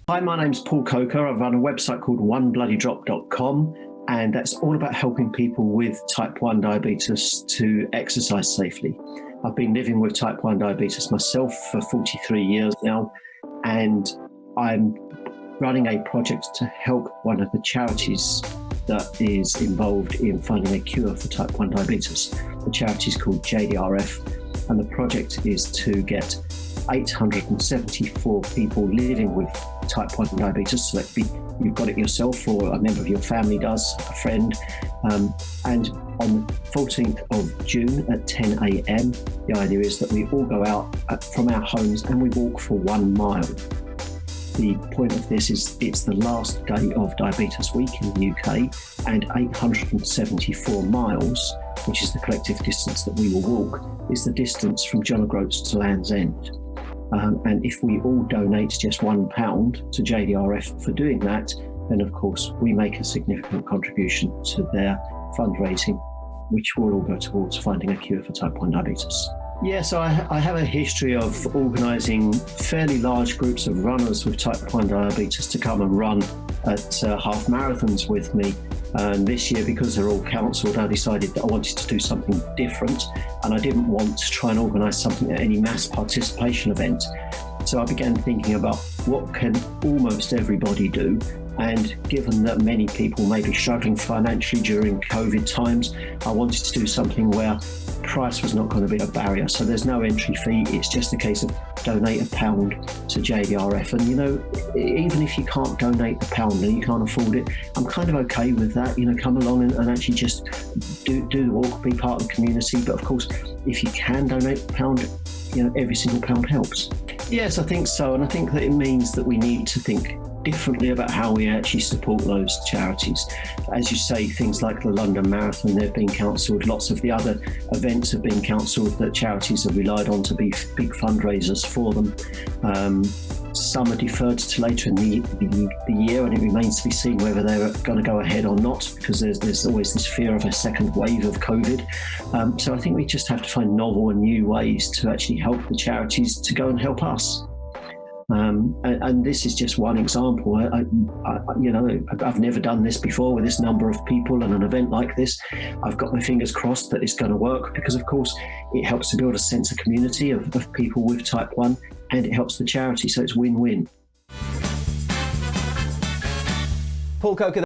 Hi, my name's Paul Coker. I run a website called onebloodydrop.com, and that's all about helping people with type 1 diabetes to exercise safely. I've been living with type 1 diabetes myself for 43 years now, and I'm running a project to help one of the charities that is involved in finding a cure for type 1 diabetes. The charity is called JDRF, and the project is to get 874 people living with type 1 diabetes, so that you've got it yourself or a member of your family does, a friend, and on the 14th of June at 10 a.m, the idea is that we all go out from our homes and we walk for 1 mile. The point of this is it's the last day of Diabetes Week in the UK, and 874 miles, which is the collective distance that we will walk, is the distance from John O'Groats to Land's End. And if we all donate just £1 to JDRF for doing that, then of course we make a significant contribution to their fundraising, which will all go towards finding a cure for type 1 diabetes. Yeah, so I have a history of organising fairly large groups of runners with type 1 diabetes to come and run at half marathons with me. And this year, because they're all cancelled, I decided that I wanted to do something different, and I didn't want to try and organise something at any mass participation event. So I began thinking about what can almost everybody do. And given that many people may be struggling financially during COVID times, I wanted to do something where price was not going to be a barrier. So there's no entry fee. It's just a case of donate £1 to JDRF. And, you know, even if you can't donate £1 and you can't afford it, I'm kind of okay with that. You know, come along and actually just do the walk, be part of the community. But of course, if you can donate £1, you know, every single pound helps. Yes, I think so. And I think that it means that we need to think differently about how we actually support those charities. As you say, things like the London Marathon, they've been cancelled. Lots of the other events have been cancelled that charities have relied on to be big fundraisers for them. Some are deferred to later in the year, and it remains to be seen whether they're going to go ahead or not, because there's always this fear of a second wave of COVID. So I think we just have to find novel and new ways to actually help the charities to go and help us. And this is just one example. I've never done this before with this number of people and an event like this. I've got my fingers crossed that it's going to work, because of course it helps to build a sense of community of people with type 1, and it helps the charity, so it's win-win. Paul Coker